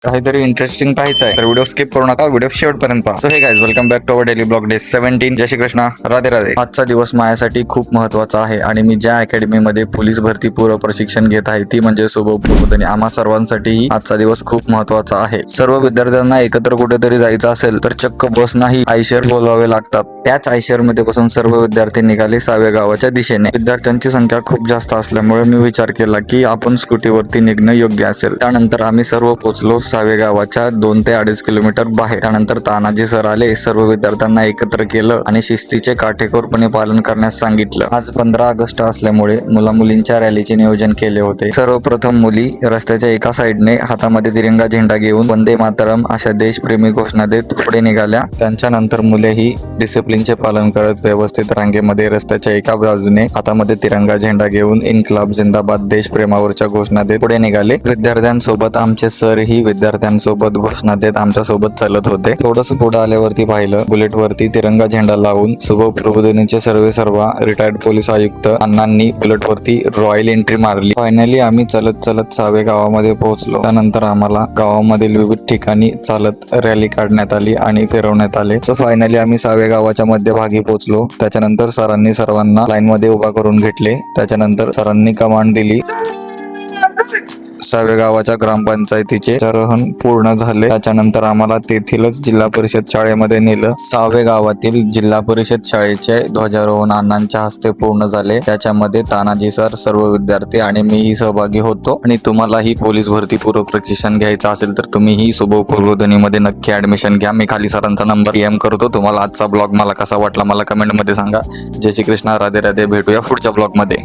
काहीतरी इंटरेस्टिंग पाहायचं आहे तर व्हिडिओ स्किप करू नका, व्हिडिओ शेवटपर्यंत पहा. So hey guys, welcome back to our daily blog day 17. जय श्री कृष्णा, राधे राधे. आजचा दिवस माझ्यासाठी खूप महत्त्वाचा आहे आणि मी ज्या अकॅडमीमध्ये पोलीस भरती पूर्व प्रशिक्षण घेत आहे ती म्हणजे शुभ प्रबोधिनी. आम्हा सर्वांसाठीही आजचा दिवस खूप महत्त्वाचा आहे. सर्व विद्यार्थ्यांना एकत्र कुठेतरी जायचं असेल तर चक्क बस नाही आयशर बोलवावे लागतात. त्याच आयशर मध्ये बसून सर्व विद्यार्थी निघाले सावेगावाच्या दिशेने. विद्यार्थ्यांची संख्या खूप जास्त असल्यामुळे मी विचार केला की आपण स्कूटीवरती निघणं योग्य असेल. त्यानंतर आम्ही सर्व पोहोचलो सावेगावाच्या 2 ते 2.5 किलोमीटर बाहेर. त्यानंतर तानाजी सर आले, सर्व विद्यार्थ्यांना एकत्र केलं आणि शिस्तीचे काटेकोरपणे पालन करण्यास सांगितलं. आज 15 ऑगस्ट असल्यामुळे मुला मुलींच्या रॅलीचे नियोजन केले होते. सर्वप्रथम मुली रस्त्याच्या एका साईडने हातामध्ये तिरंगा झेंडा घेऊन वंदे मातरम अशा देशप्रेमी घोषणा देत पुढे निघाल्या. त्यांच्यानंतर मुलेही डिसिप्लिनचे पालन करत व्यवस्थित रांगेमध्ये रस्त्याच्या एका बाजूने हातामध्ये तिरंगा झेंडा घेऊन इन्कलाब जिंदाबाद देशप्रेमावरच्या घोषणा देत पुढे निघाले. विद्यार्थ्यांसोबत आमचे सर ही विद्यार्थ्यांसोबत घोषणा देत आमच्या सोबत चालत होते. थोडस पुढे आल्यावरती पाहिलं बुलेट वरती तिरंगा झेंडा लावून शुभ प्रबोधिनीचे सर्वेसर्वा रिटायर्ड पोलीस आयुक्त अण्णांनी बुलेट वरती रॉयल एंट्री मारली. फायनली आम्ही चलत चलत सावे गावामध्ये पोहोचलो. त्यानंतर आम्हाला गावामधील विविध ठिकाणी चालत रॅली काढण्यात आली आणि फिरवण्यात आले. सो फायनली आम्ही सावे गावाच्या मध्यभागी पोहोचलो. त्याच्यानंतर सरांनी सर्वांना लाईन मध्ये उभा करून घेतले. त्याच्यानंतर सरांनी कमांड दिली. सावे गावाच्या ग्रामपंचायतीचे चरहन पूर्ण झाले. त्याच्यानंतर आम्हाला तेथीलच जिल्हा परिषद शाळेमध्ये नेलं. सावे गावातील जिल्हा परिषद शाळेचे ध्वजारोहण अण्णांच्या हस्ते पूर्ण झाले. त्याच्यामध्ये तानाजी सर, सर्व विद्यार्थी आणि मीही सहभागी होतो. आणि तुम्हालाही पोलीस भरती पूर्व प्रशिक्षण घ्यायचं असेल तर तुम्हीही शुभ प्रबोधिनीमध्ये नक्की ऍडमिशन घ्या. मी खाली सरांचा नंबर DM करतो. तुम्हाला आजचा ब्लॉग मला कसा वाटला मला कमेंट मध्ये सांगा. जय श्री कृष्णा, राधे राधे. भेटूया पुढच्या ब्लॉग मध्ये.